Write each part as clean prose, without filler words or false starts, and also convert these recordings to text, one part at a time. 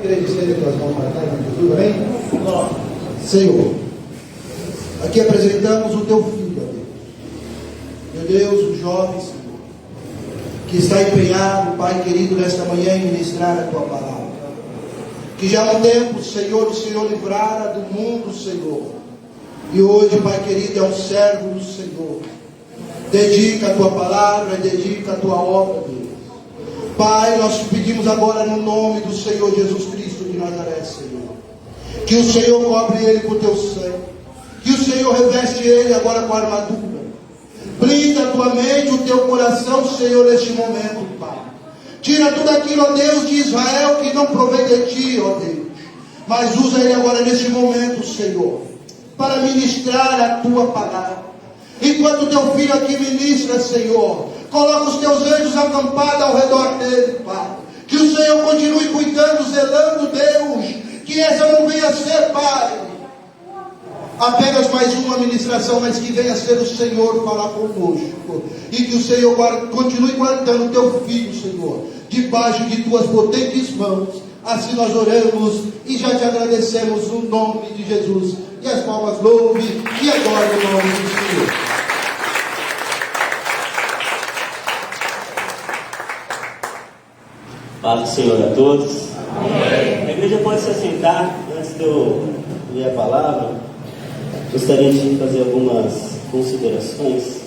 Igreja, estende tuas mãos para trás, tudo bem? Senhor, aqui apresentamos o teu filho, ó Deus. Meu Deus, o jovem, Senhor, que está empenhado, Pai querido, nesta manhã em ministrar a tua palavra. Que já há um tempo, Senhor, o Senhor livrara do mundo, Senhor. E hoje, Pai querido, é um servo do Senhor. Dedica a tua palavra, dedica a tua obra, Deus. Pai, nós te pedimos agora no nome do Senhor Jesus Cristo de Nazaré, Senhor. Que o Senhor cobre ele com o teu sangue. Que o Senhor reveste ele agora com a armadura. Blinda a tua mente, o teu coração, Senhor, neste momento, Pai. Tira tudo aquilo, ó Deus, de Israel que não provém de ti, ó Deus. Mas usa ele agora neste momento, Senhor, para ministrar a tua palavra. Enquanto o teu filho aqui ministra, Senhor, coloca os teus anjos acampados ao redor dele, Pai. Que o Senhor continue cuidando, zelando, Deus. Que essa não venha a ser, Pai, apenas mais uma ministração, mas que venha a ser o Senhor falar conosco. E que o Senhor continue guardando o teu filho, Senhor, debaixo de tuas potentes mãos. Assim nós oramos e já te agradecemos no nome de Jesus. E as palmas louve e adore o nome do Senhor. Paz do Senhor a todos. Amém. A igreja pode se assentar. Antes de eu ler a palavra, gostaria de fazer algumas considerações.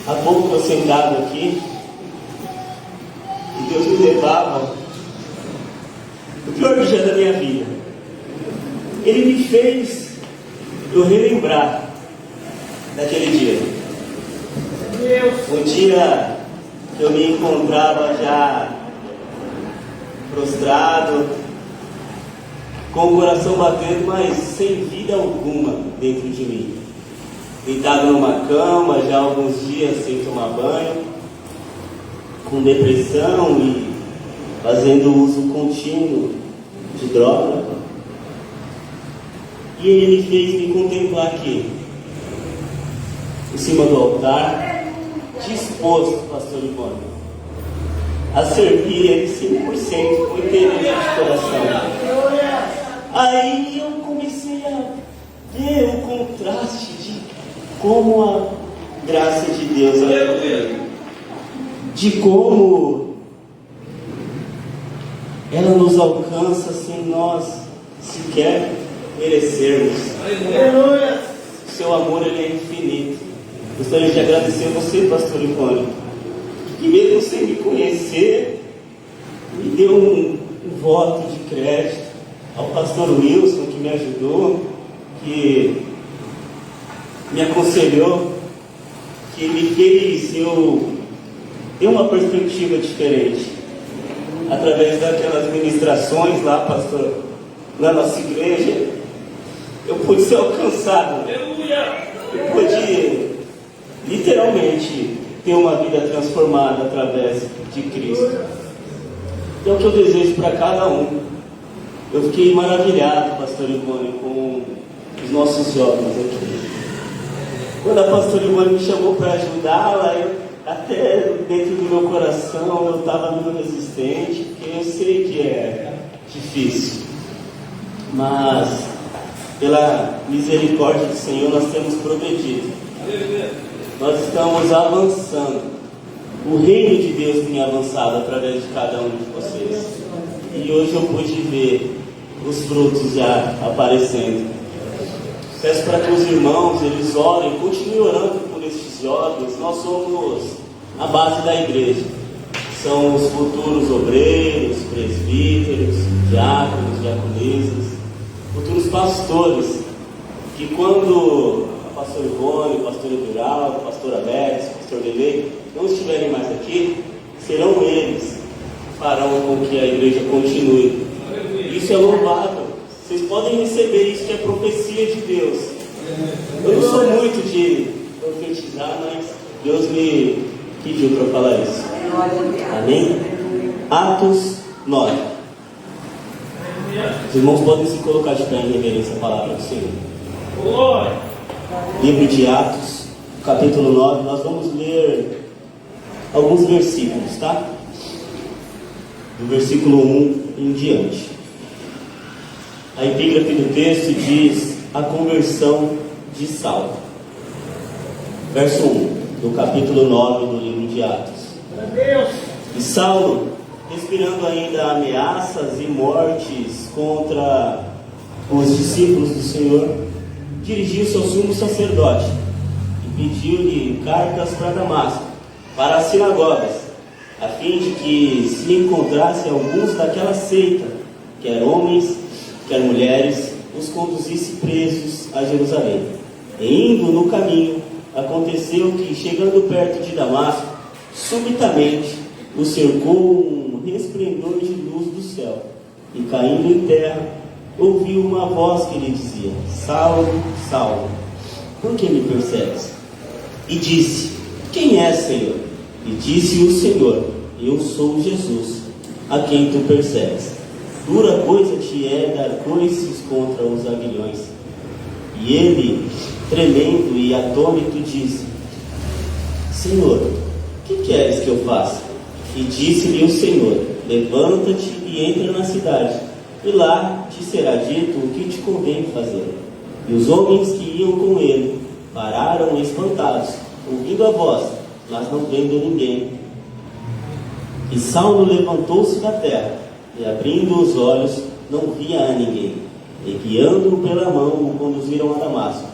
Há pouco eu sentado aqui e Deus me levava o pior dia da minha vida. Ele me fez eu relembrar daquele dia. Um dia que eu me encontrava já prostrado, com o coração batendo, mas sem vida alguma dentro de mim. Deitado numa cama, já há alguns dias sem tomar banho, com depressão e fazendo uso contínuo de droga. E ele me fez me contemplar aqui, em cima do altar, disposto, pastor Ivone, a servir ele 100% com interesse de coração. Aí eu comecei a ver o contraste de como a graça de Deus é, de como ela nos alcança sem nós sequer merecermos. O seu amor, ele é infinito. Gostaria de agradecer a você, pastor Ivone, que mesmo sem me conhecer, me deu um voto de crédito. Ao pastor Wilson, que me ajudou, que me aconselhou, que me fez eu ter uma perspectiva diferente. Através daquelas ministrações lá, pastor, na nossa igreja, eu pude ser alcançado. Eu pude literalmente ter uma vida transformada através de Cristo. É o que eu desejo para cada um. Eu fiquei maravilhado, pastor Ivone, com os nossos jovens aqui. Quando a pastora Ivone me chamou para ajudá-la, até dentro do meu coração eu estava meio resistente, porque eu sei que é difícil. Mas, pela misericórdia do Senhor, nós temos progredido. Nós estamos avançando. O reino de Deus tem avançado através de cada um de vocês. E hoje eu pude ver os frutos já aparecendo. Peço para que os irmãos, eles orem, continuem orando por estes jovens. Nós somos a base da igreja. São os futuros obreiros, presbíteros, diáconos, diaconisas, futuros pastores, que quando a pastora Ivone, o pastor Eduraldo, o pastor Alex, o pastor Lele não estiverem mais aqui, serão eles que farão com que a igreja continue. Isso é louvável. Vocês podem receber isso, que é profecia de Deus. Eu não sou muito de profetizar, mas Deus me pediu para falar isso. Amém? Atos 9. Os irmãos podem se colocar de pé em reverência à palavra do Senhor. Livro de Atos, capítulo 9. Nós vamos ler alguns versículos, tá? do versículo 1 em diante. A epígrafe do texto diz: a conversão de Saulo. Verso 1 do capítulo 9 do livro de Atos. E Saulo, respirando ainda ameaças e mortes contra os discípulos do Senhor, dirigiu-se ao sumo sacerdote e pediu-lhe cartas para Damasco, para as sinagogas, a fim de que se encontrasse alguns daquela seita, quer homens, quer mulheres, os conduzisse presos a Jerusalém. E indo no caminho, aconteceu que, chegando perto de Damasco, subitamente o cercou um resplendor de luz do céu, e caindo em terra, ouviu uma voz que lhe dizia: Saulo, Saulo, por que me persegues? E disse: quem és, Senhor? E disse o Senhor: eu sou Jesus, a quem tu persegues. Dura coisa te é dar coices contra os aguilhões. E ele, tremendo e atônito, disse: Senhor, que queres que eu faça? E disse-lhe o Senhor: levanta-te e entra na cidade, e lá te será dito o que te convém fazer. E os homens que iam com ele pararam espantados, ouvindo a voz, mas não vendo ninguém. E Saulo levantou-se da terra, e abrindo os olhos, não via a ninguém. E guiando-o pela mão, o conduziram a Damasco.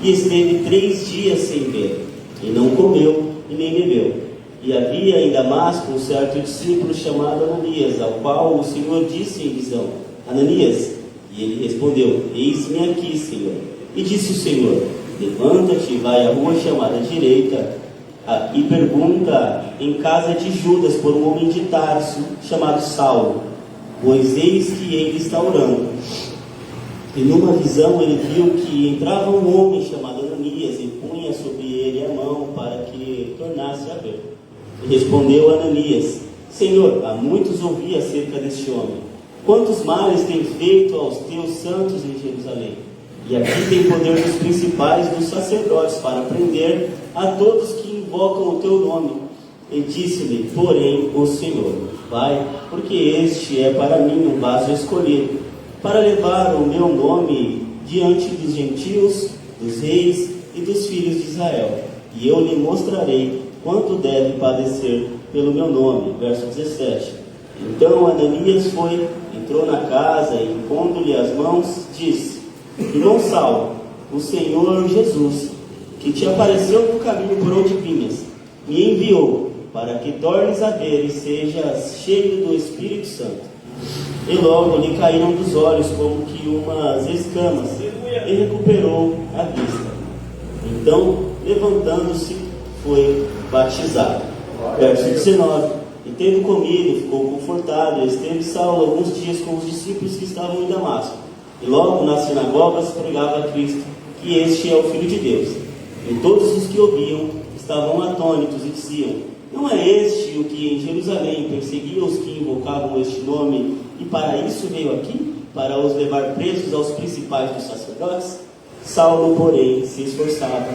E esteve 3 dias sem ver, e não comeu e nem bebeu. E havia em Damasco um certo discípulo chamado Ananias, ao qual o Senhor disse em visão: Ananias. E ele respondeu: eis-me aqui, Senhor. E disse o Senhor: levanta-te e vai à rua chamada direita, e pergunta em casa de Judas por um homem de Tarso chamado Saulo, pois eis que ele está orando. E numa visão ele viu que entrava um homem chamado Ananias e punha sobre ele a mão para que tornasse a ver. E respondeu Ananias: Senhor, há muitos ouvi acerca deste homem. Quantos males tem feito aos teus santos em Jerusalém? E aqui tem poder dos principais dos sacerdotes para prender a todos que invocam o teu nome. E disse-lhe, porém, o Senhor: vai, porque este é para mim um vaso escolhido, para levar o meu nome diante dos gentios, dos reis e dos filhos de Israel. E eu lhe mostrarei quanto deve padecer pelo meu nome. Verso 17. Então Ananias foi, entrou na casa e, impondo-lhe as mãos, disse: Irmão Saulo, o Senhor Jesus, que te apareceu no caminho por onde vinhas, me enviou para que tornes a ver e sejas cheio do Espírito Santo. E logo lhe caíram dos olhos como que umas escamas, e recuperou a vista. Então, levantando-se, foi batizado. Verso 19. E tendo comido, ficou confortado, e esteve Saulo alguns dias com os discípulos que estavam em Damasco. E logo nas sinagogas pregava a Cristo, que este é o Filho de Deus. E todos os que ouviam estavam atônitos e diziam: não é este o que em Jerusalém perseguia os que invocavam este nome, e para isso veio aqui, para os levar presos aos principais dos sacerdotes? Saulo, porém, se esforçava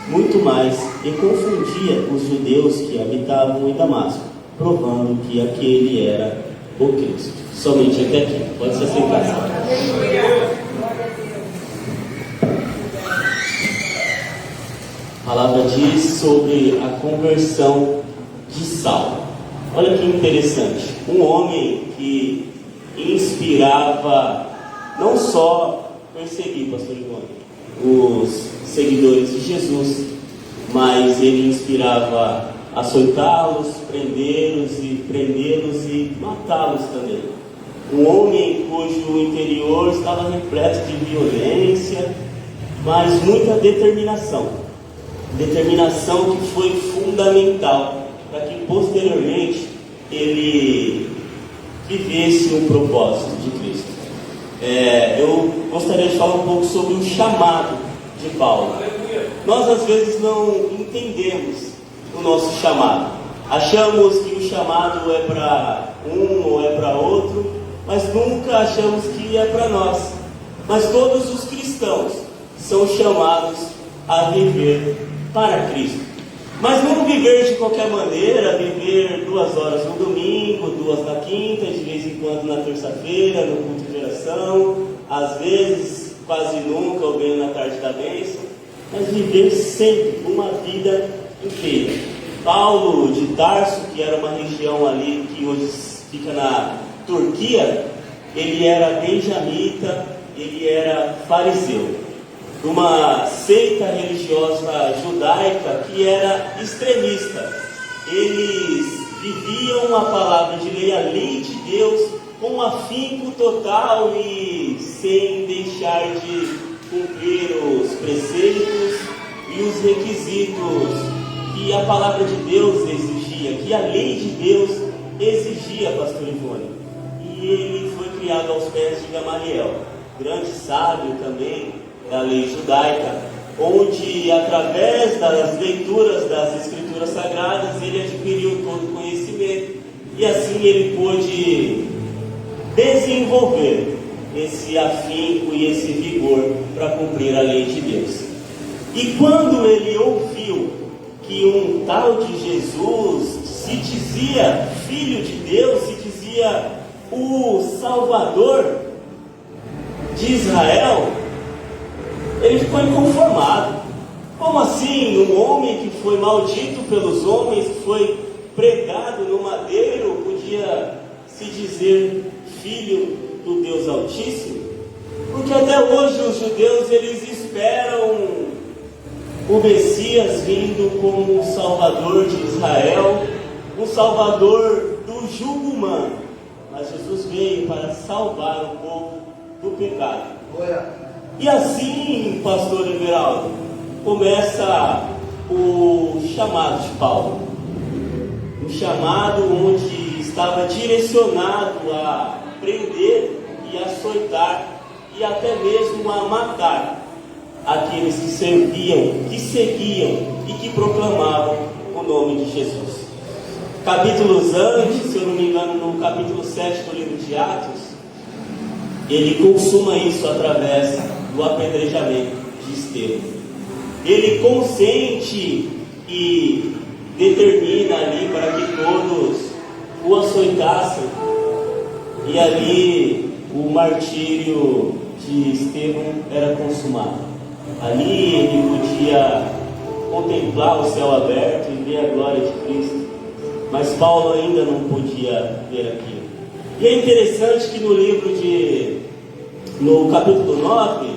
muito mais e confundia os judeus que habitavam em Damasco, provando que aquele era o Cristo. Somente até aqui. Pode se assentar. A palavra diz sobre a conversão de Saulo. Olha que interessante. Um homem que inspirava não só perseguir, pastor Ivone, os seguidores de Jesus, mas ele inspirava açoitá-los, prendê-los e matá-los também. Um homem cujo interior estava repleto de violência, mas muita determinação. Determinação que foi fundamental para que posteriormente ele vivesse um propósito de Cristo. Eu gostaria de falar um pouco sobre o chamado de Paulo. Nós às vezes não entendemos o nosso chamado. Achamos que o chamado é para um ou é para outro, mas nunca achamos que é para nós. Mas todos os cristãos são chamados a viver para Cristo. Mas não viver de qualquer maneira, viver 2 horas no domingo, 2 na quinta, de vez em quando na terça-feira, no culto de oração, às vezes, quase nunca, ou bem na tarde da bênção, mas viver sempre uma vida inteira. Paulo de Tarso, que era uma região ali que hoje fica na Turquia, ele era benjamita, ele era fariseu, uma seita religiosa judaica que era extremista. Eles viviam a palavra de lei, a lei de Deus, com um afinco total e sem deixar de cumprir os preceitos e os requisitos que a palavra de Deus exigia, que a lei de Deus exigia, pastor Ivone. E ele foi criado aos pés de Gamaliel, grande sábio também da lei judaica, onde através das leituras das escrituras sagradas ele adquiriu todo o conhecimento e assim ele pôde desenvolver esse afinco e esse vigor para cumprir a lei de Deus. E quando ele ouviu que um tal de Jesus se dizia Filho de Deus, se dizia o Salvador de Israel, ele ficou inconformado. Como assim? Um homem que foi maldito pelos homens, que foi pregado no madeiro, podia se dizer filho do Deus Altíssimo? Porque até hoje os judeus, eles esperam o Messias vindo como um Salvador de Israel, um Salvador do jugo humano. Mas Jesus veio para salvar o povo do pecado. E assim, pastor Everaldo, começa o chamado de Paulo. Um chamado onde estava direcionado a prender e açoitar e até mesmo a matar aqueles que serviam, que seguiam e que proclamavam o nome de Jesus. Capítulos antes, se eu não me engano, no capítulo 7 do livro de Atos, ele consuma isso através do apedrejamento de Estevão. Ele consente e determina ali para que todos o açoitassem, e ali o martírio de Estevão era consumado. Ali ele podia contemplar o céu aberto e ver a glória de Cristo, mas Paulo ainda não podia ver aquilo. E é interessante que no capítulo 9,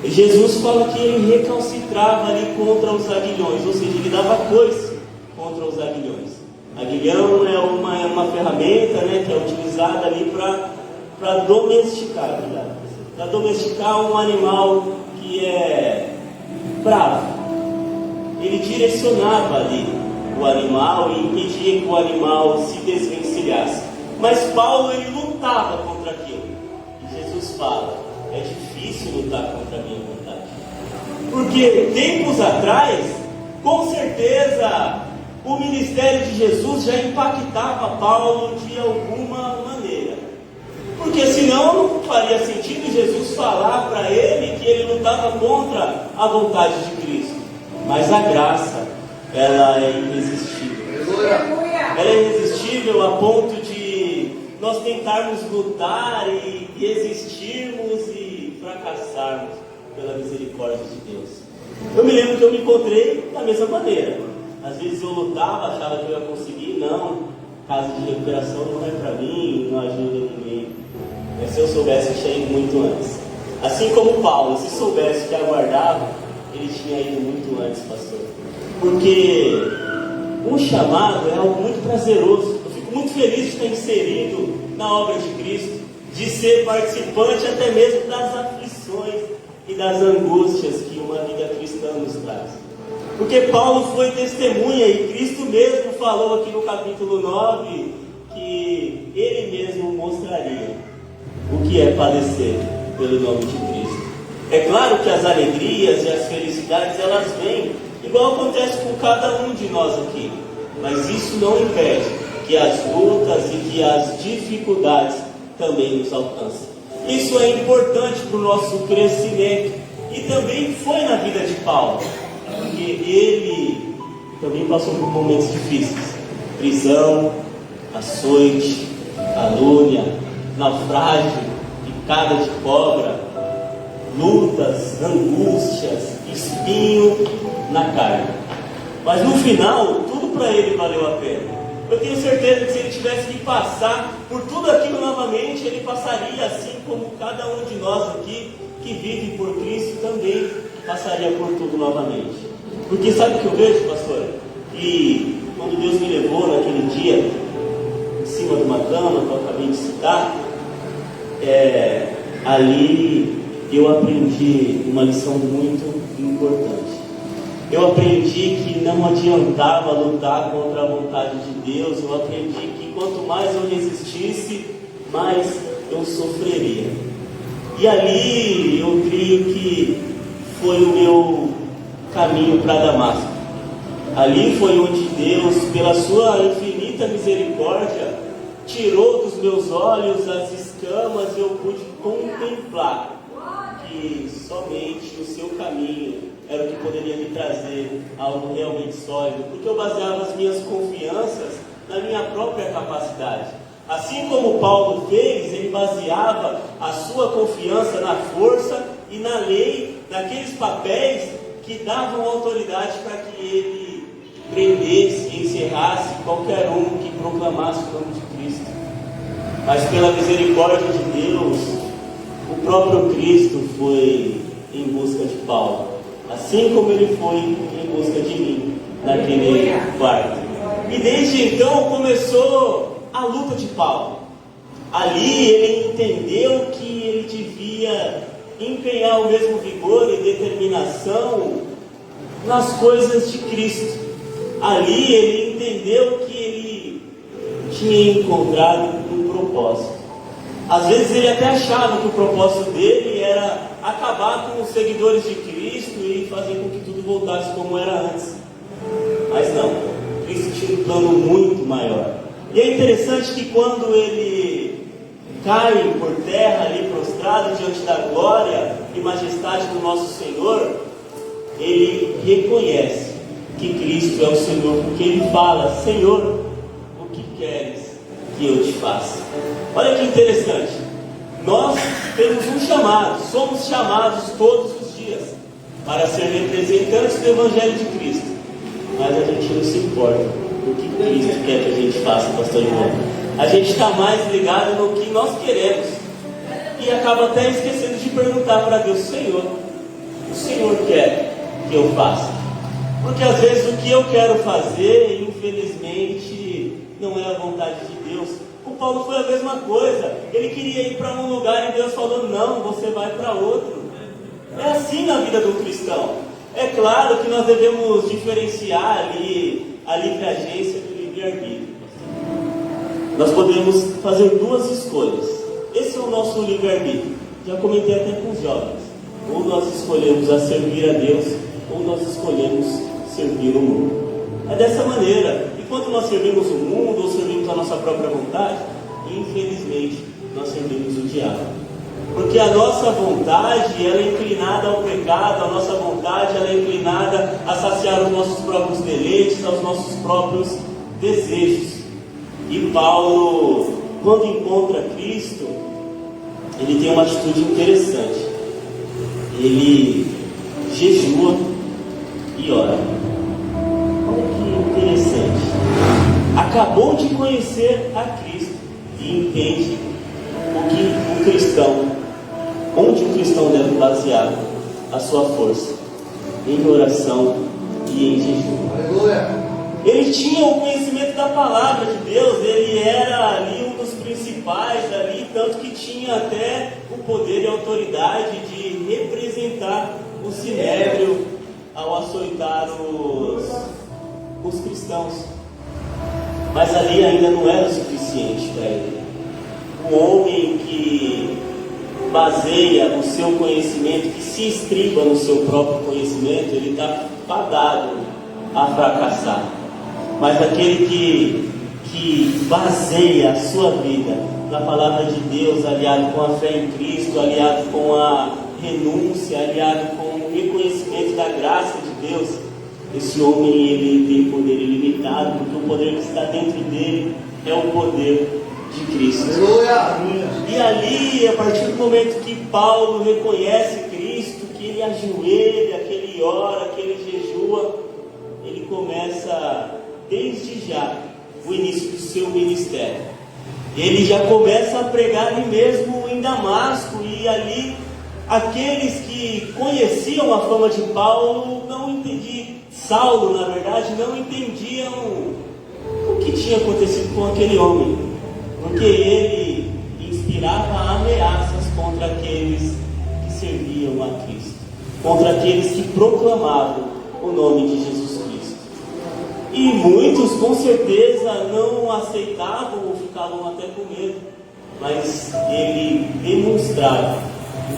Jesus fala que ele recalcitrava ali contra os aguilhões, ou seja, ele dava coice contra os aguilhões. Aguilhão é uma ferramenta, né, que é utilizada ali para domesticar, para domesticar um animal que é bravo. Ele direcionava ali o animal e impedia que o animal se desvencilhasse. Mas Paulo, ele lutava contra aquilo. E Jesus fala: é difícil lutar contra a minha vontade. Porque tempos atrás, com certeza, o ministério de Jesus já impactava Paulo de alguma maneira. Porque senão não faria sentido Jesus falar para ele que ele lutava contra a vontade de Cristo. Mas a graça, ela é irresistível. Ela é irresistível a ponto de nós tentarmos lutar e resistirmos e fracassarmos pela misericórdia de Deus. Eu me lembro que eu me encontrei da mesma maneira. Às vezes eu lutava, achava que eu ia conseguir. Não, casa de recuperação não é para mim, não ajuda ninguém. Mas se eu soubesse, eu tinha ido muito antes. Assim como Paulo, se soubesse que aguardava, ele tinha ido muito antes, pastor. Porque um chamado é algo muito prazeroso. Eu fico muito feliz de estar inserido na obra de Cristo, de ser participante até mesmo das aflições e das angústias que uma vida cristã nos traz. Porque Paulo foi testemunha e Cristo mesmo falou aqui no capítulo 9 que ele mesmo mostraria o que é padecer pelo nome de Cristo. É claro que as alegrias e as felicidades, elas vêm, igual acontece com cada um de nós aqui. Mas isso não impede que as lutas e que as dificuldades também nos alcancem. Isso é importante para o nosso crescimento. E também foi na vida de Paulo. Porque ele também passou por momentos difíceis: prisão, açoite, calúnia, naufrágio, picada de cobra, lutas, angústias, espinho na carne. Mas no final, tudo para ele valeu a pena. Eu tenho certeza que se ele tivesse que passar por tudo aquilo novamente, ele passaria assim como cada um de nós aqui que vive por Cristo também passaria por tudo novamente. Porque sabe o que eu vejo, pastor? E quando Deus me levou naquele dia, em cima de uma cama que eu acabei de citar, ali eu aprendi uma lição muito importante. Eu aprendi que não adiantava lutar contra a vontade de Deus. Eu aprendi que quanto mais eu resistisse, mais eu sofreria. E ali eu creio que foi o meu caminho para Damasco. Ali foi onde Deus, pela sua infinita misericórdia, tirou dos meus olhos as escamas e eu pude contemplar que somente o seu caminho era o que poderia me trazer algo realmente sólido, porque eu baseava as minhas confianças na minha própria capacidade. Assim como Paulo fez, ele baseava a sua confiança na força e na lei, naqueles papéis que davam autoridade para que ele prendesse e encerrasse qualquer um que proclamasse o nome de Cristo. Mas pela misericórdia de Deus, o próprio Cristo foi em busca de Paulo, assim como ele foi em busca de mim naquele quarto. E desde então começou a luta de Paulo. Ali ele entendeu que ele devia empenhar o mesmo vigor e determinação nas coisas de Cristo. Ali ele entendeu que ele tinha encontrado um propósito. Às vezes ele até achava que o propósito dele era acabar com os seguidores de Cristo e fazer com que tudo voltasse como era antes. Mas não, Cristo tinha um plano muito maior. E é interessante que quando ele cai por terra ali prostrado diante da glória e majestade do nosso Senhor, ele reconhece que Cristo é o Senhor, porque ele fala: Senhor, o que queres que eu te faça? Olha que interessante, nós temos um chamado, somos chamados todos os dias para ser representantes do Evangelho de Cristo, mas a gente não se importa o que Cristo quer que a gente faça, pastor Ivan. A gente está mais ligado no que nós queremos e acaba até esquecendo de perguntar para Deus: Senhor, o Senhor quer que eu faça? Porque às vezes o que eu quero fazer, infelizmente, não é a vontade de Deus. O Paulo foi a mesma coisa. Ele queria ir para um lugar e Deus falou: não, você vai para outro. É assim na vida do cristão. É claro que nós devemos diferenciar ali a livre agência do livre-arbítrio. Nós podemos fazer duas escolhas. Esse é o nosso livre-arbítrio. Já comentei até com os jovens. Ou nós escolhemos a servir a Deus, ou nós escolhemos servir o mundo. É dessa maneira. E quando nós servimos o mundo, ou servimos a nossa própria vontade, infelizmente, nós servimos o diabo. Porque a nossa vontade, ela é inclinada ao pecado, a nossa vontade, ela é inclinada a saciar os nossos próprios deleites, aos nossos próprios desejos. E Paulo, quando encontra Cristo, ele tem uma atitude interessante. Ele jejua e ora. Olha que interessante. Acabou de conhecer a Cristo e entende o que o cristão, onde o cristão deve basear a sua força: em oração e em jejum. Aleluia. Ele tinha o conhecimento da palavra de Deus, ele era ali um dos principais ali, tanto que tinha até o poder e a autoridade de representar o sinédrio ao açoitar os cristãos. Mas ali ainda não era o suficiente para ele. Um homem que baseia o seu conhecimento, que se estriba no seu próprio conhecimento, ele está fadado a fracassar. Mas aquele que baseia a sua vida na palavra de Deus, aliado com a fé em Cristo, aliado com a renúncia, aliado com o reconhecimento da graça de Deus, esse homem ele tem poder ilimitado, porque o poder que está dentro dele é o poder de Cristo. E ali, a partir do momento que Paulo reconhece Cristo, que ele ajoelha, que ele ora, que ele jejua, ele começa desde já o início do seu ministério. Ele já começa a pregar ali mesmo em Damasco, e ali aqueles que conheciam a fama de Paulo não entendiam, Saulo na verdade não entendiam o que tinha acontecido com aquele homem, porque ele inspirava ameaças contra aqueles que serviam a Cristo, contra aqueles que proclamavam o nome de Jesus Cristo. E muitos com certeza não aceitavam ou ficavam até com medo, mas ele demonstrava.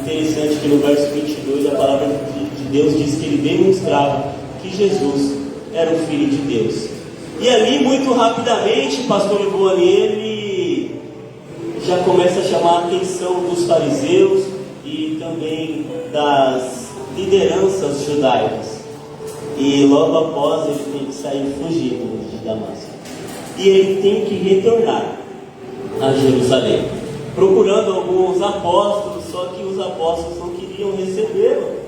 Interessante que no verso 22 a palavra de Deus diz que ele demonstrava que Jesus era o Filho de Deus. E ali, muito rapidamente, o pastor Ivone, ele já começa a chamar a atenção dos fariseus e também das lideranças judaicas. E logo após ele tem que sair fugindo de Damasco. E ele tem que retornar a Jerusalém, procurando alguns apóstolos, só que os apóstolos não queriam recebê-lo,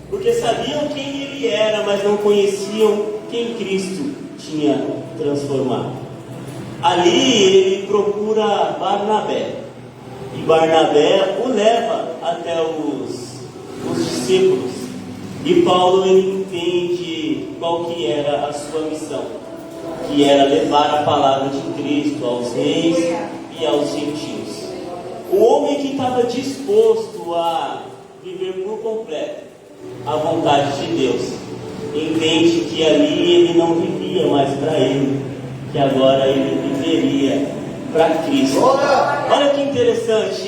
porque sabiam quem ele era, mas não conheciam quem Cristo tinha transformado. Ali ele procura Barnabé, e Barnabé o leva até os discípulos, e Paulo ele entende qual que era a sua missão, que era levar a palavra de Cristo aos reis e aos gentios. O homem que estava disposto a viver por completo a vontade de Deus, entende que ali ele não vivia mais para ele, que agora ele viveria para Cristo. Olha que interessante.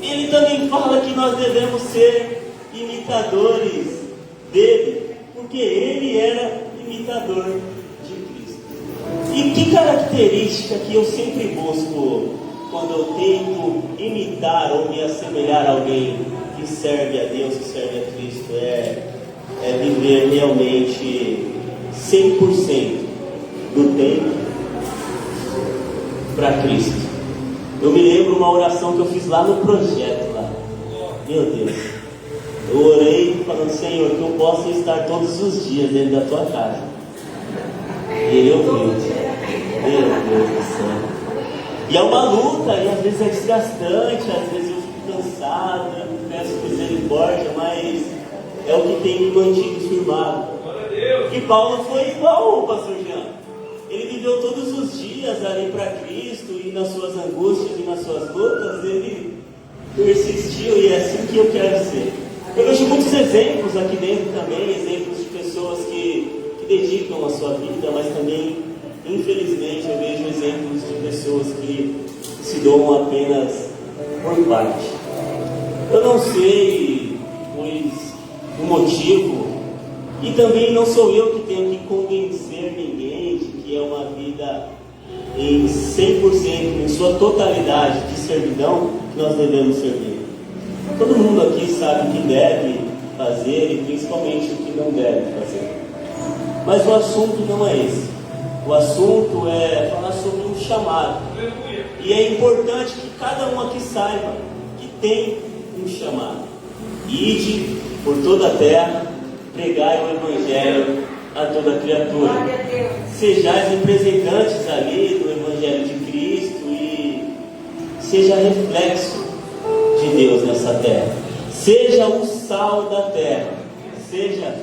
E ele também fala que nós devemos ser imitadores dele, porque ele era imitador de Cristo. E que característica que eu sempre busco quando eu tento imitar ou me assemelhar a alguém que serve a Deus, que serve a Cristo, é viver realmente 100% do tempo para Cristo. Eu me lembro uma oração que eu fiz lá no projeto lá. Meu Deus, eu orei falando: Senhor, que eu possa estar todos os dias dentro da tua casa. E ele ouviu. Meu Deus do céu. E é uma luta, e às vezes é desgastante, às vezes eu fico cansado, eu peço misericórdia, mas é o que tem me mantido firmado. E Paulo foi igual ao pastor Jean. Ele viveu todos os dias ali para Cristo, e nas suas angústias e nas suas lutas, ele persistiu, e é assim que eu quero ser. Eu vejo muitos exemplos aqui dentro também, exemplos de pessoas que dedicam a sua vida, mas também, infelizmente, eu vejo exemplos de pessoas que se doam apenas por parte. Eu não sei o motivo, e também não sou eu que tenho que convencer ninguém de que é uma vida em 100%, em sua totalidade de servidão, que nós devemos servir. Todo mundo aqui sabe o que deve fazer e principalmente o que não deve fazer. Mas o assunto não é esse. O assunto é falar sobre um chamado. E é importante que cada um aqui saiba que tem um chamado. Ide por toda a terra, pregai o Evangelho a toda criatura. Sejais representantes ali do Evangelho de Cristo e seja reflexo de Deus nessa terra. Seja o sal da terra. Seja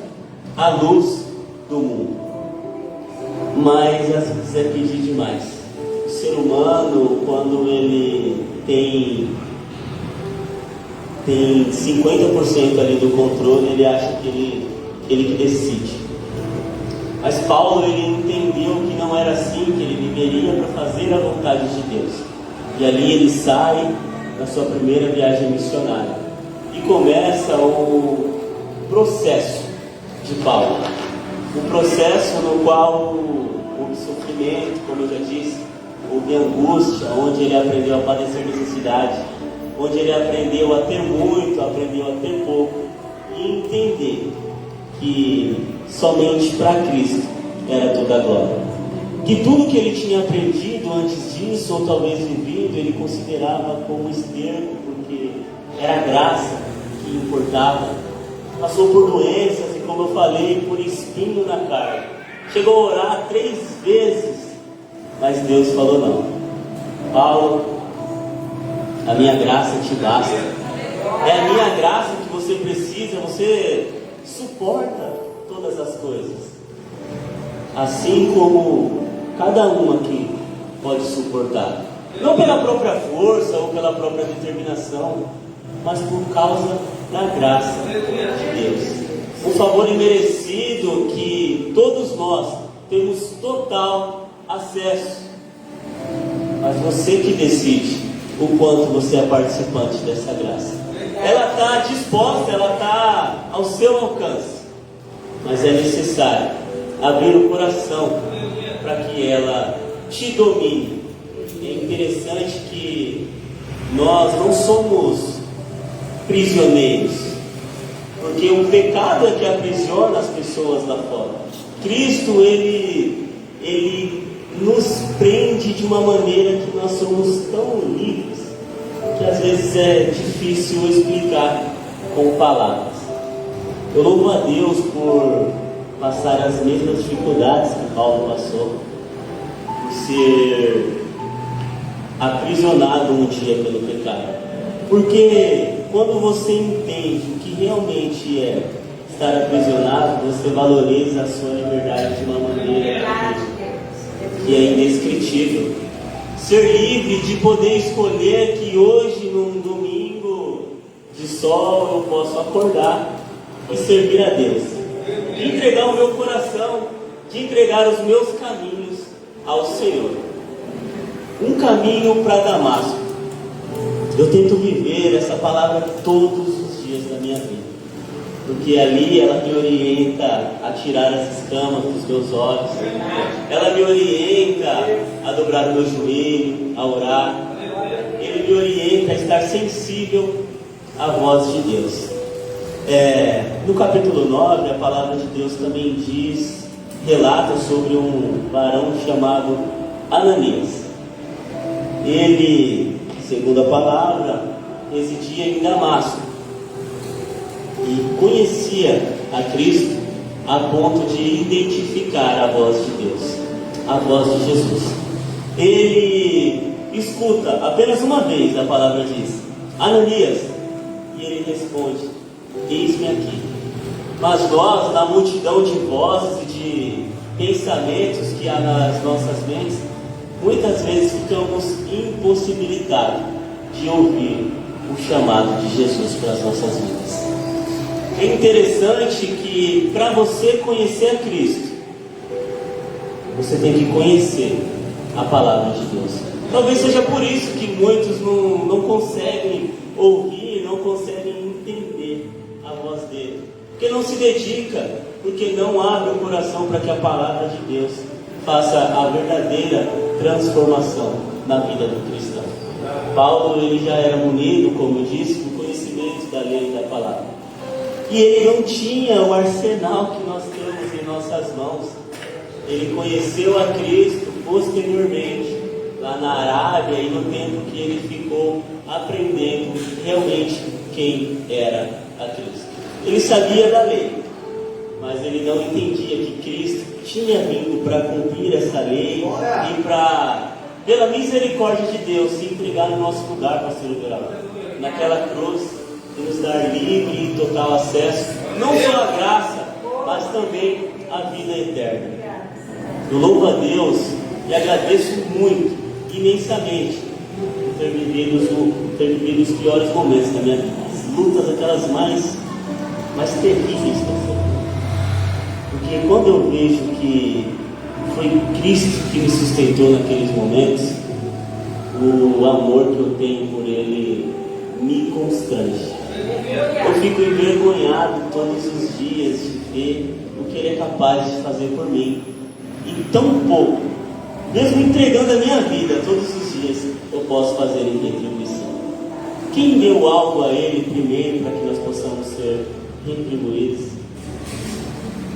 a luz do mundo. Mas às vezes é pedir demais. O ser humano, quando ele tem 50% ali do controle, ele acha que ele que decide. Mas Paulo, ele entendeu que não era assim, que ele viveria para fazer a vontade de Deus. E ali ele sai na sua primeira viagem missionária e começa o processo de Paulo. Um processo no qual houve sofrimento, como eu já disse, houve angústia, onde ele aprendeu a padecer necessidade, onde ele aprendeu a ter muito, aprendeu a ter pouco, e entender que somente para Cristo era toda a glória. Que tudo que ele tinha aprendido antes disso, ou talvez vivido, ele considerava como esterco, porque era a graça que importava. Passou por doenças e, como eu falei, por espinho na carne. Chegou a orar 3 vezes, mas Deus falou não. Paulo, a minha graça te basta. É a minha graça que você precisa, você suporta todas as coisas. Assim como cada um aqui pode suportar. Não pela própria força ou pela própria determinação, mas por causa da graça de Deus. Um favor imerecido que todos nós temos total acesso. Mas você que decide o quanto você é participante dessa graça. Ela está disposta, ela está ao seu alcance. Mas é necessário abrir o coração para que ela te domine. É interessante que nós não somos prisioneiros, porque o pecado é que aprisiona as pessoas lá fora. Cristo, ele nos prende de uma maneira que nós somos tão livres, que às vezes é difícil explicar com palavras. Eu louvo a Deus por passar as mesmas dificuldades que Paulo passou, por ser aprisionado um dia pelo pecado. Porque quando você entende o que realmente é estar aprisionado, você valoriza a sua liberdade de uma maneira que é indescritível. Ser livre de poder escolher que hoje, num domingo de sol, eu posso acordar e servir a Deus. De entregar o meu coração, de entregar os meus caminhos ao Senhor. Um caminho para Damasco. Eu tento viver essa palavra todos os dias da minha vida, porque ali ela me orienta a tirar as escamas dos meus olhos, ela me orienta a dobrar o meu joelho, a orar, ele me orienta a estar sensível à voz de Deus. No capítulo 9, a palavra de Deus também relata sobre um varão chamado Ananias. Ele, segundo a palavra, residia em Damasco e conhecia a Cristo a ponto de identificar a voz de Deus, a voz de Jesus. Ele escuta apenas uma vez, a palavra diz: Ananias, e ele responde: eis-me aqui. Mas nós, na multidão de vozes e de pensamentos que há nas nossas mentes, muitas vezes ficamos impossibilitados de ouvir o chamado de Jesus para as nossas vidas. É interessante que para você conhecer a Cristo, você tem que conhecer a palavra de Deus. Talvez seja por isso que muitos não conseguem ouvir, não conseguem entender a voz dele, porque não se dedica, porque não abre o coração para que a palavra de Deus faça a verdadeira transformação na vida do cristão. Paulo, ele já era munido, como eu disse, do conhecimento da lei e da palavra. E ele não tinha o arsenal que nós temos em nossas mãos. Ele conheceu a Cristo posteriormente, lá na Arábia, e no tempo que ele ficou aprendendo realmente quem era a Cristo. Ele sabia da lei, mas ele não entendia que Cristo tinha vindo para cumprir essa lei e para, pela misericórdia de Deus, se entregar no nosso lugar, pastor Liberal, naquela cruz, e nos dar livre e total acesso, não só à graça, mas também à vida eterna. Eu louvo a Deus e agradeço muito, imensamente, por ter vivido os piores momentos da minha vida, as lutas, aquelas mais terríveis, porque quando eu vejo que foi Cristo que me sustentou naqueles momentos, o amor que eu tenho por Ele me constrange. Eu fico envergonhado todos os dias de ver o que Ele é capaz de fazer por mim. E tão pouco, mesmo entregando a minha vida todos os dias, eu posso fazer em retribuição. Quem deu algo a Ele primeiro para que nós possamos ser retribuídos?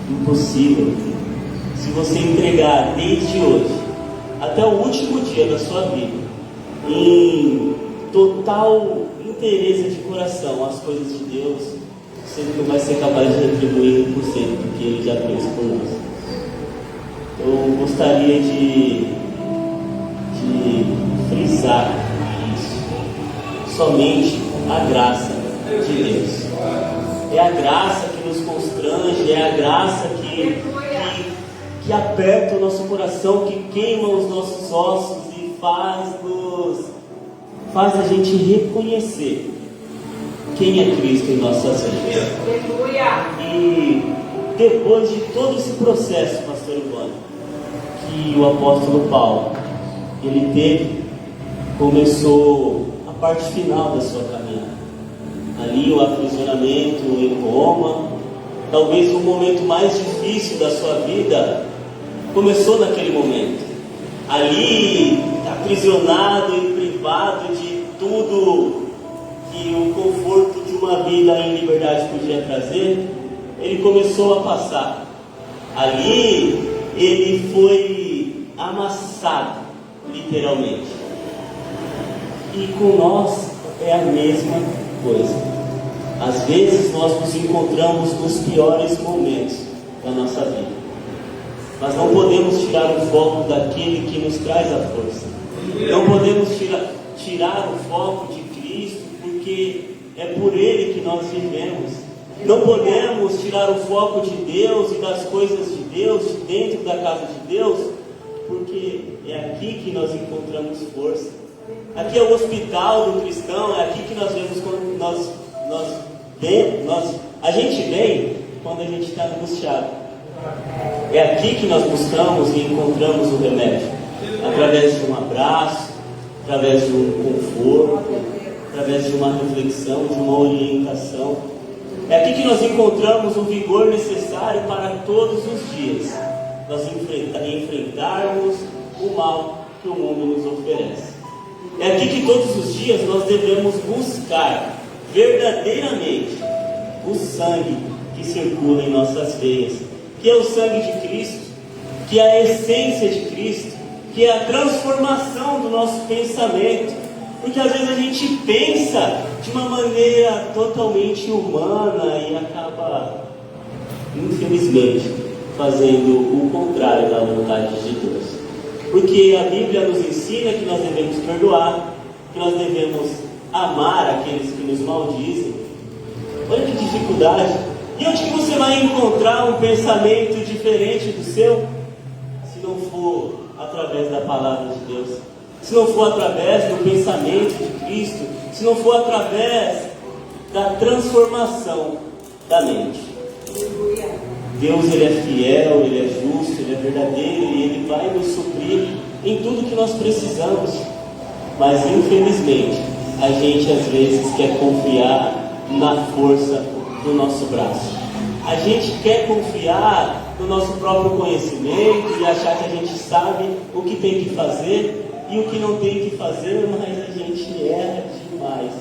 impossível. Se você entregar desde hoje até o último dia da sua vida, em total interesse de coração às coisas de Deus, você não vai ser capaz de retribuir 1% do que Ele já fez por nós. Eu gostaria de frisar isso. Somente a graça de Deus. É a graça que nos constrange, é a graça que aperta o nosso coração, que queima os nossos ossos e faz a gente reconhecer quem é Cristo em nossas vidas. E depois de todo esse processo, pastor Ivone, que o apóstolo Paulo ele começou a parte final da sua caminhada. Ali o aprisionamento em Roma, talvez o momento mais difícil da sua vida começou naquele momento. Ali, aprisionado e privado de tudo que o conforto de uma vida em liberdade podia trazer, ele começou a passar. Ali ele foi amassado, literalmente. E com nós é a mesma coisa. Às vezes nós nos encontramos nos piores momentos da nossa vida, mas não podemos tirar o foco daquele que nos traz a força. Não podemos tirar o foco de Cristo, porque é por Ele que nós vivemos. Não podemos tirar o foco de Deus e das coisas de Deus, de dentro da casa de Deus, porque é aqui que nós encontramos força. Aqui é o hospital do cristão, é aqui que nós vemos quando a gente vem quando a gente está angustiado. É aqui que nós buscamos e encontramos o remédio, através de um abraço, através de um conforto, através de uma reflexão, de uma orientação. É aqui que nós encontramos o vigor necessário para todos os dias nós enfrentarmos o mal que o mundo nos oferece. É aqui que todos os dias nós devemos buscar verdadeiramente o sangue que circula em nossas veias, que é o sangue de Cristo, que é a essência de Cristo, que é a transformação do nosso pensamento. Porque às vezes a gente pensa de uma maneira totalmente humana e acaba, infelizmente, fazendo o contrário da vontade de Deus. Porque a Bíblia nos ensina que nós devemos perdoar, que nós devemos amar aqueles que nos maldizem. Olha que dificuldade. E onde que você vai encontrar um pensamento diferente do seu? Se não for através da palavra de Deus, se não for através do pensamento de Cristo, se não for através da transformação da mente. Deus, Ele é fiel, Ele é justo, Ele é verdadeiro e Ele vai nos suprir em tudo que nós precisamos. Mas infelizmente a gente às vezes quer confiar na força do nosso braço. A gente quer confiar no nosso próprio conhecimento e achar que a gente sabe o que tem que fazer e o que não tem que fazer, mas a gente erra demais.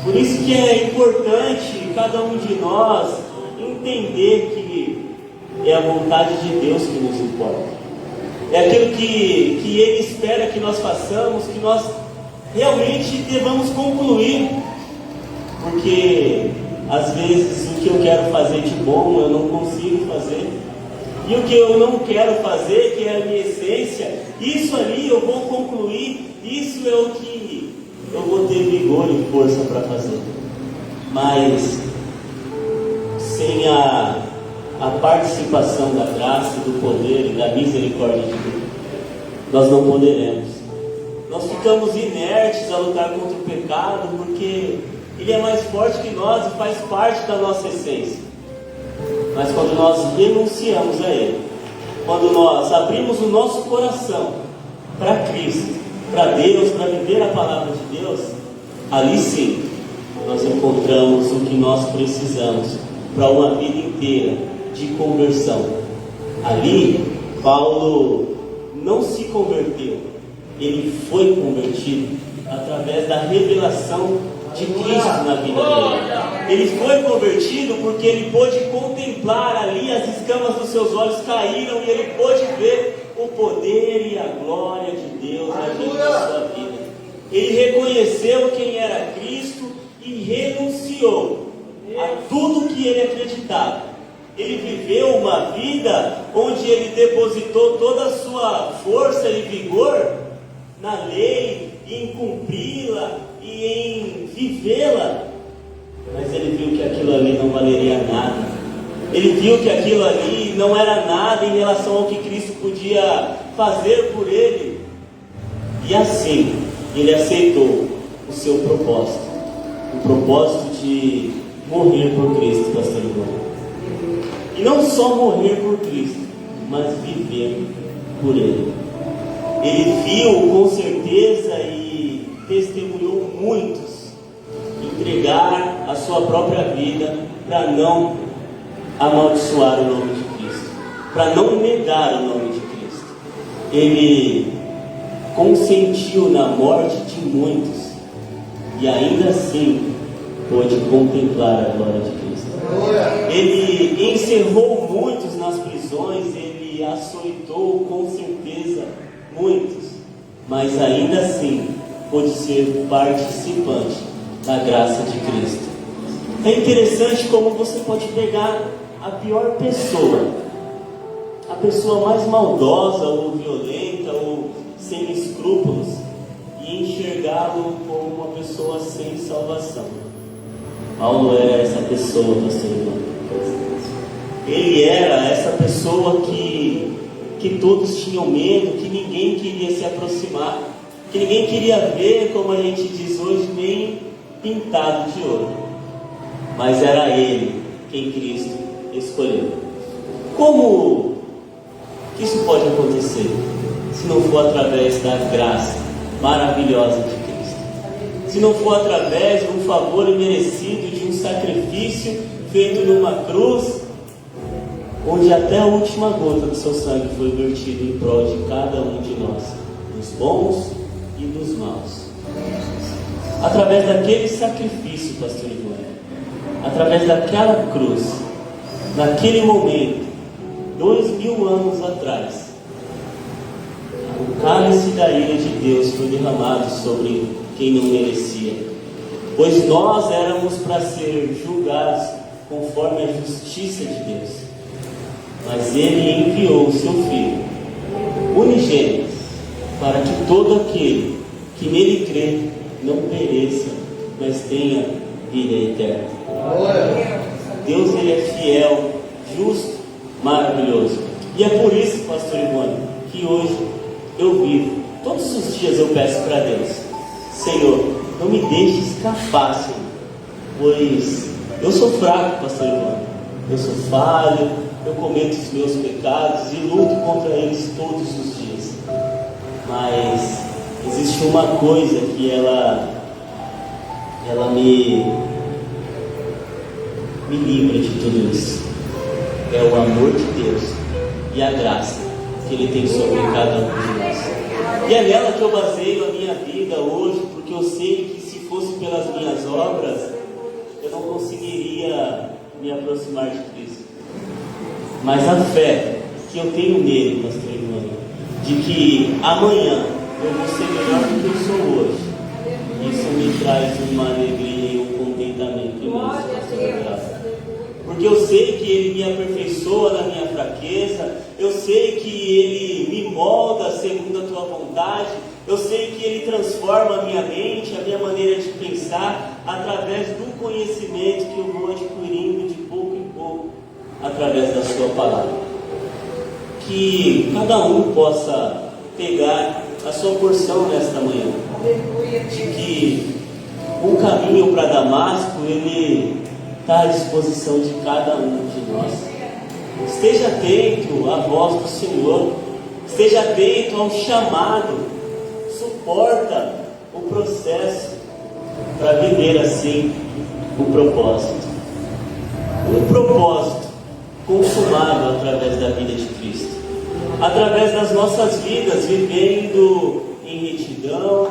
Por isso que é importante cada um de nós entender que é a vontade de Deus que nos importa. É aquilo que Ele espera que nós façamos, que nós realmente devamos concluir. Porque às vezes o que eu quero fazer de bom eu não consigo fazer, e o que eu não quero fazer, que é a minha essência, isso ali eu vou concluir, isso é o que eu vou ter vigor e força para fazer. Mas sem a participação da graça, do poder e da misericórdia de Deus, nós não poderemos. Nós ficamos inertes a lutar contra o pecado, porque ele é mais forte que nós e faz parte da nossa essência. Mas quando nós renunciamos a Ele, quando nós abrimos o nosso coração para Cristo, para Deus, para viver a palavra de Deus, ali sim nós encontramos o que nós precisamos para uma vida inteira de conversão. Ali Paulo não se converteu, ele foi convertido através da revelação de Cristo na vida dele. Ele foi convertido porque ele pôde contemplar ali, as escamas dos seus olhos caíram e ele pôde ver o poder e a glória de Deus agindo na sua vida. Ele reconheceu quem era Cristo e renunciou a tudo que ele acreditava. Ele viveu uma vida onde ele depositou toda a sua força e vigor na lei, em cumpri-la e em vivê-la. Mas ele viu que aquilo ali não valeria nada. Ele viu que aquilo ali não era nada em relação ao que Cristo podia fazer por ele. E assim, ele aceitou o seu propósito. O propósito de morrer por Cristo, pastor Ivan. E não só morrer por Cristo, mas viver por Ele. Ele viu com certeza e testemunhou muitos entregar a sua própria vida para não amaldiçoar o nome de Cristo, para não negar o nome de Cristo. Ele consentiu na morte de muitos e ainda assim pôde contemplar a glória de Cristo. Ele encerrou muitos nas prisões, ele açoitou com certeza muitos, mas ainda assim pôde ser participante da graça de Cristo. É interessante como você pode pegar a pior pessoa, a pessoa mais maldosa ou violenta ou sem escrúpulos, e enxergá-lo como uma pessoa sem salvação. Paulo era essa pessoa, pastor Ivan. Ele era essa pessoa que todos tinham medo, que ninguém queria se aproximar, que ninguém queria ver, como a gente diz hoje, nem pintado de ouro. Mas era ele quem Cristo escolheu. Como que isso pode acontecer se não for através da graça maravilhosa de Cristo? Se não for através de um favor imerecido, de um sacrifício feito numa cruz, onde até a última gota do seu sangue foi vertido em prol de cada um de nós, dos bons e dos maus. Através daquele sacrifício, pastor Ivan, através daquela cruz, naquele momento, 2000 anos atrás, o cálice da ira de Deus foi derramado sobre quem não merecia, pois nós éramos para ser julgados conforme a justiça de Deus, mas Ele enviou o seu Filho unigênito para que todo aquele que nele crê não pereça, mas tenha vida eterna. Deus, Ele é fiel, justo, maravilhoso, e é por isso, pastor Ivone, que hoje eu vivo, todos os dias eu peço para Deus: Senhor, não me deixe escapar, Senhor, pois eu sou fraco, pastor Ivone, eu sou falho, eu cometo os meus pecados e luto contra eles todos os dias. Mas existe uma coisa que ela me livra de tudo isso. É o amor de Deus e a graça que Ele tem sobre cada um de nós. E é nela que eu baseio a minha vida hoje, porque eu sei que se fosse pelas minhas obras, eu não conseguiria me aproximar de Cristo. Mas a fé que eu tenho nele, pastor Ivan, de que amanhã eu vou ser melhor do que eu sou hoje, isso me traz uma alegria e um contentamento imenso, pastor. Porque eu sei que Ele me aperfeiçoa na minha fraqueza, eu sei que Ele me molda segundo a Tua vontade, eu sei que Ele transforma a minha mente, a minha maneira de pensar, através do conhecimento que eu vou adquirindo de pouco em pouco, através da Sua palavra. Que cada um possa pegar a sua porção nesta manhã, de que o caminho para Damasco, ele está à disposição de cada um de nós. Esteja atento à voz do Senhor, esteja atento ao chamado, suporta o processo para viver assim o propósito consumado através da vida de Cristo, através das nossas vidas, vivendo em retidão,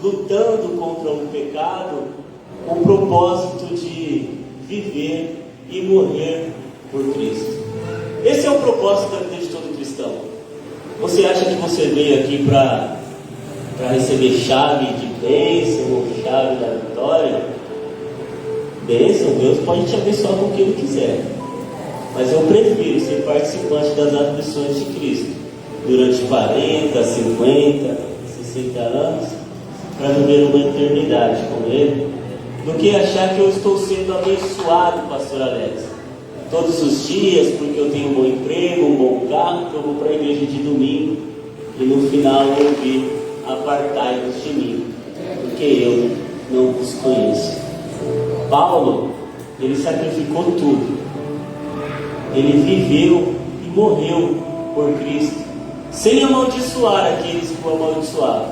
lutando contra o pecado, com o propósito de viver e morrer por Cristo. Esse é o propósito da vida de todo cristão. Você acha que você veio aqui para receber chave de bênção ou chave da vitória? Bênção, Deus pode te abençoar com o que Ele quiser. Mas eu prefiro ser participante das aflições de Cristo durante 40, 50, 60 anos, para viver uma eternidade com Ele, do que achar que eu estou sendo abençoado, pastor Alex, todos os dias, porque eu tenho um bom emprego, um bom carro, que eu vou para a igreja de domingo, e no final eu ouvir: apartai-vos de mim, porque eu não vos conheço. Paulo, ele sacrificou tudo. Ele viveu e morreu por Cristo, sem amaldiçoar aqueles que o amaldiçoavam,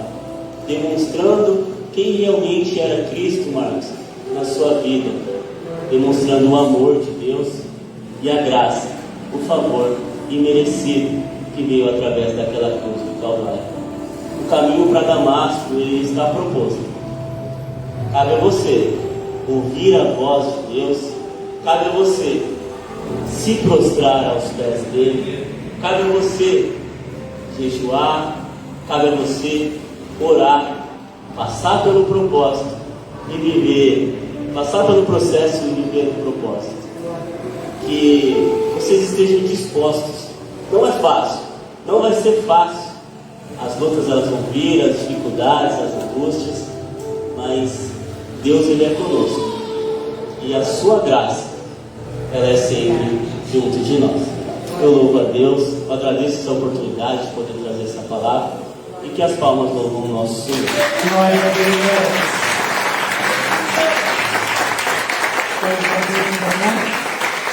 demonstrando quem realmente era Cristo, Marcos, na sua vida, demonstrando o amor de Deus e a graça, o favor imerecido que veio através daquela cruz do Calvário. O caminho para Damasco, ele está proposto. Cabe a você ouvir a voz de Deus, cabe a você se prostrar aos pés dele, cabe a você jejuar, cabe a você orar, passar pelo propósito e viver, passar pelo processo e viver o propósito. Que vocês estejam dispostos. Não é fácil, não vai ser fácil. As lutas elas vão vir, as dificuldades, as angústias, mas Deus, Ele é conosco, e a sua graça, ela é sempre junto de nós. Eu louvo a Deus, eu agradeço essa oportunidade de poder trazer essa palavra, e que as palmas louvam o nosso Senhor. Glória a Deus.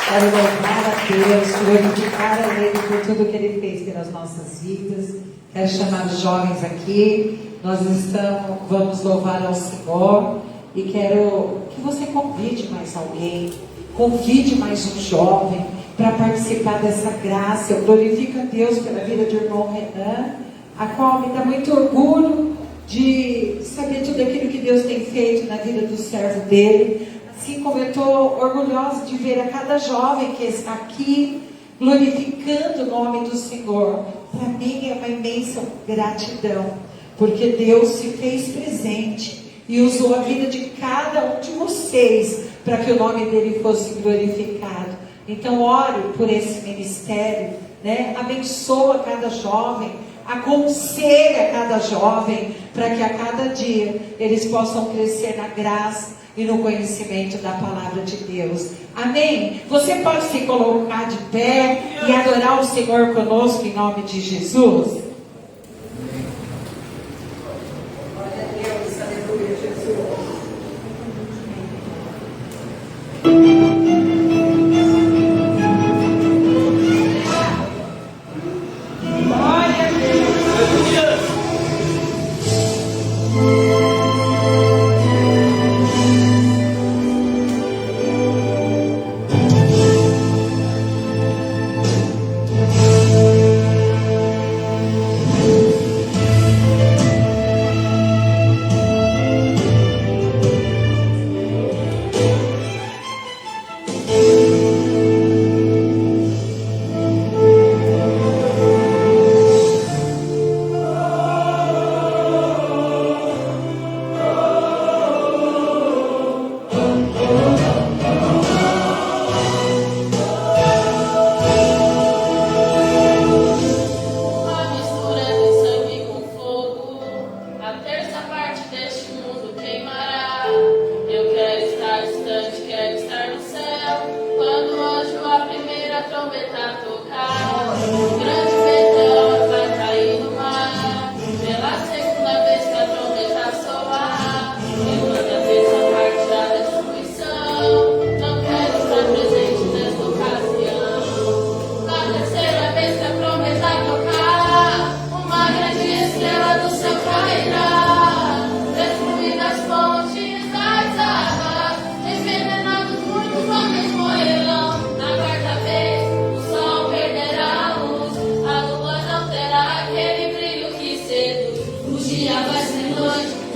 Quero louvar a Deus, glorificar a Ele por tudo que Ele fez pelas nossas vidas. Quero chamar os jovens aqui. Nós vamos louvar ao Senhor. E quero que você convide mais alguém, convide mais um jovem para participar dessa graça. Eu glorifico a Deus pela vida do irmão Renan, a qual me dá muito orgulho de saber tudo aquilo que Deus tem feito na vida do servo dele. Assim como eu estou orgulhosa de ver a cada jovem que está aqui glorificando o nome do Senhor. Para mim é uma imensa gratidão, porque Deus se fez presente e usou a vida de cada um de vocês para que o nome dele fosse glorificado. Então ore por esse ministério, né? Abençoa cada jovem, aconselha cada jovem, para que a cada dia eles possam crescer na graça e no conhecimento da palavra de Deus. Amém? Você pode se colocar de pé e adorar o Senhor conosco em nome de Jesus?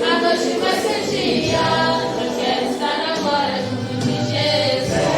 A noite vai ser dia. Eu quero estar agora junto de Jesus.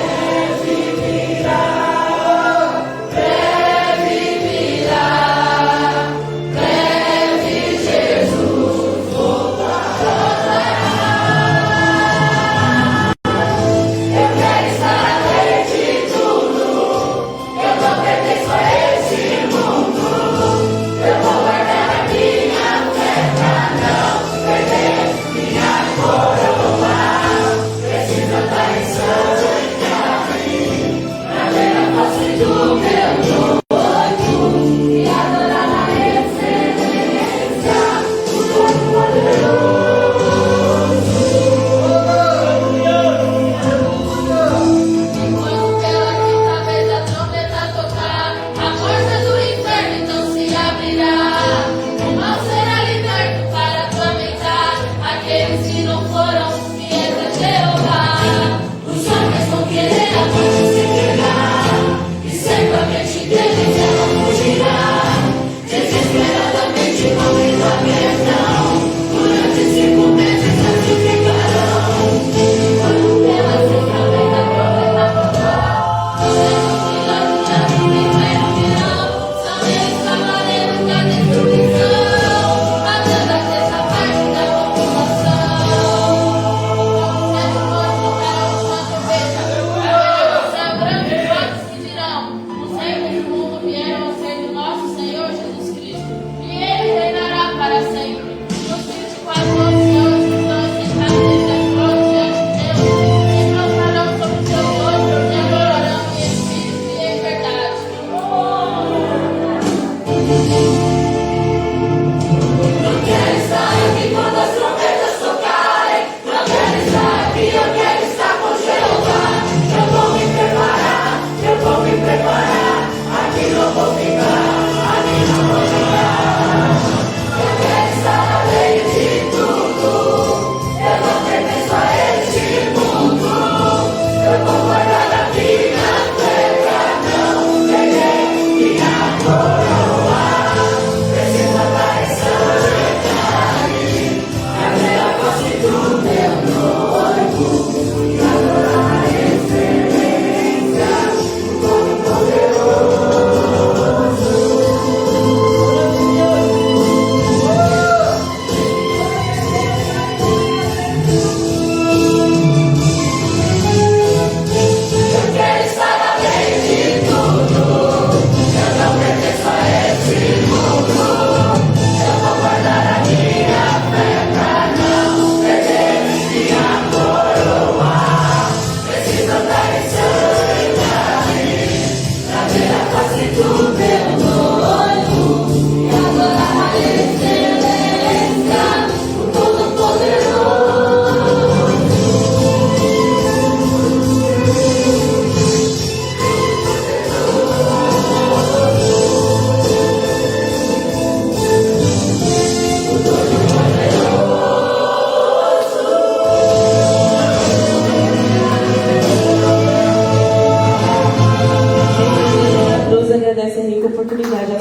Agradece a rica oportunidade a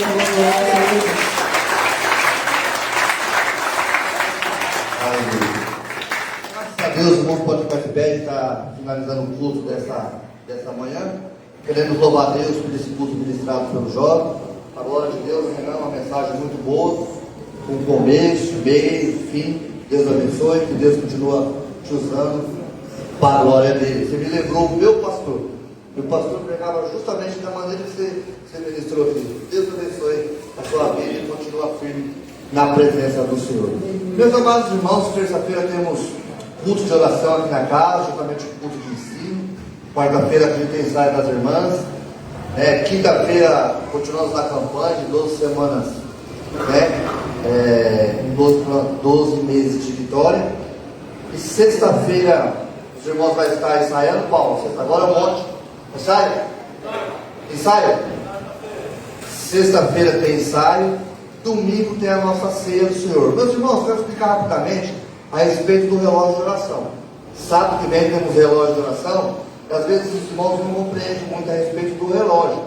Graças a Deus, o mundo pode ficar de pé e está finalizando o culto dessa manhã. Queremos louvar a Deus por esse culto ministrado pelo jovem. A glória de Deus, uma mensagem muito boa, com começo, meio, fim. Deus abençoe, que Deus continua te usando para a glória dele. Você me lembrou o meu pastor. Meu pastor pregava justamente da maneira que você ministrou aqui. Deus abençoe a sua vida e continua firme na presença do Senhor. Meus amados irmãos, terça-feira temos culto de oração aqui na casa, juntamente com culto de ensino. Quarta-feira a gente tem ensaio das irmãs. Quinta-feira continuamos na campanha de 12 semanas, 12 meses de vitória. E sexta-feira os irmãos vão estar ensaiando. Paulo, sexta agora é um monte. Ensaio? Sexta-feira tem ensaio. Domingo tem a nossa ceia do Senhor. Meus irmãos, quero explicar rapidamente a respeito do relógio de oração. Sábado que vem temos relógio de oração. E às vezes os irmãos não compreendem muito a respeito do relógio.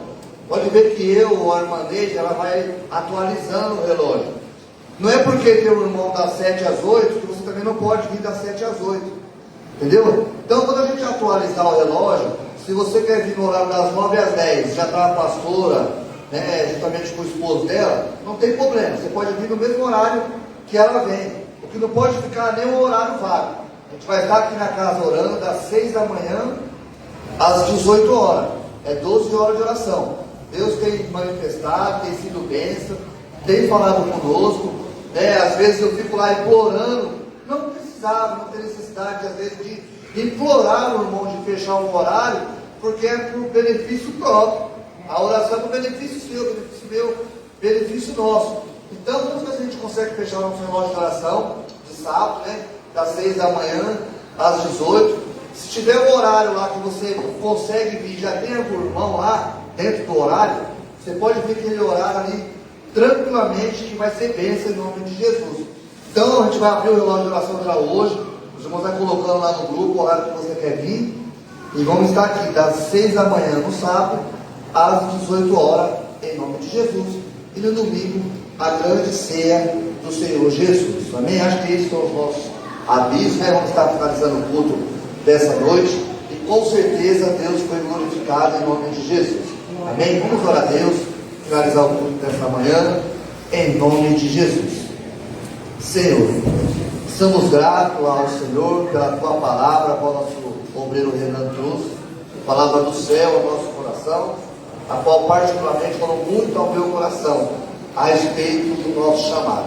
Pode ver que eu ou a irmã Neide, ela vai atualizando o relógio. Não é porque tem um irmão das 7 às 8 que você também não pode vir das 7 às 8. Entendeu? Então quando a gente atualizar o relógio, se você quer vir no horário das 9 às 10, já está a pastora, juntamente com o esposo dela, não tem problema. Você pode vir no mesmo horário que ela vem. O que não pode ficar nem um horário vago. A gente vai estar aqui na casa orando das 6 da manhã às 18 horas. É 12 horas de oração. Deus tem manifestado, tem sido bênção, tem falado conosco. Às vezes eu fico lá implorando. Não precisava, não tem necessidade, às vezes, de implorar o irmão de fechar um horário, porque é por benefício próprio. A oração é por benefício seu, benefício meu, benefício nosso. Então, quantas vezes a gente consegue fechar o nosso relógio de oração de sábado, das 6 da manhã às 18? Se tiver um horário lá que você consegue vir, já tem algum irmão lá dentro do horário, você pode vir aquele horário ali tranquilamente, que vai ser bênção em nome de Jesus. Então, a gente vai abrir o relógio de oração já hoje. Os irmãos vão colocando lá no grupo o horário que você quer vir. E vamos estar aqui das 6 da manhã no sábado às 18 horas, em nome de Jesus. E no domingo, a grande ceia do Senhor Jesus. Amém? Acho que esses são os nossos avisos, Vamos estar finalizando o culto dessa noite. E com certeza Deus foi glorificado em nome de Jesus. Amém? Vamos orar a Deus, finalizar o culto dessa manhã, em nome de Jesus. Senhor, somos gratos ao Senhor pela tua palavra, para o nosso obreiro Renan trouxe, palavra do céu ao nosso coração, a qual particularmente falou muito ao meu coração a respeito do nosso chamado.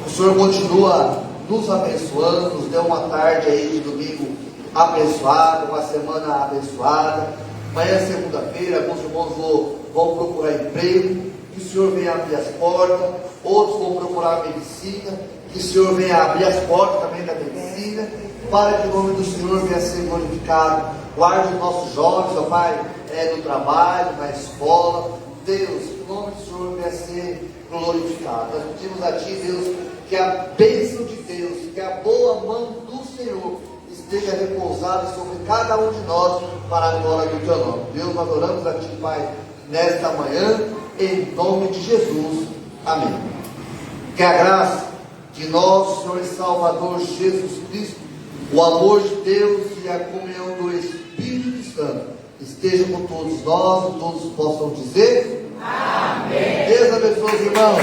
O Senhor continua nos abençoando, nos deu uma tarde aí de domingo abençoada, uma semana abençoada. Amanhã é segunda-feira, alguns irmãos vão procurar emprego, que o Senhor venha abrir as portas, outros vão procurar medicina, que o Senhor venha abrir as portas também da medicina, para que o nome do Senhor venha a ser glorificado. Guarde os nossos jovens, ó Pai, no trabalho, na escola. Deus, o nome do Senhor venha a ser glorificado. Nós pedimos a Ti, Deus, que a bênção de Deus, que a boa mão do Senhor esteja repousada sobre cada um de nós, para a glória do Teu nome. Deus, nós oramos a Ti, Pai, nesta manhã, em nome de Jesus. Amém. Que a graça de nosso Senhor e Salvador Jesus Cristo, o amor de Deus e a comunhão do Espírito Santo esteja com todos nós, e todos possam dizer amém. Deus abençoe os irmãos.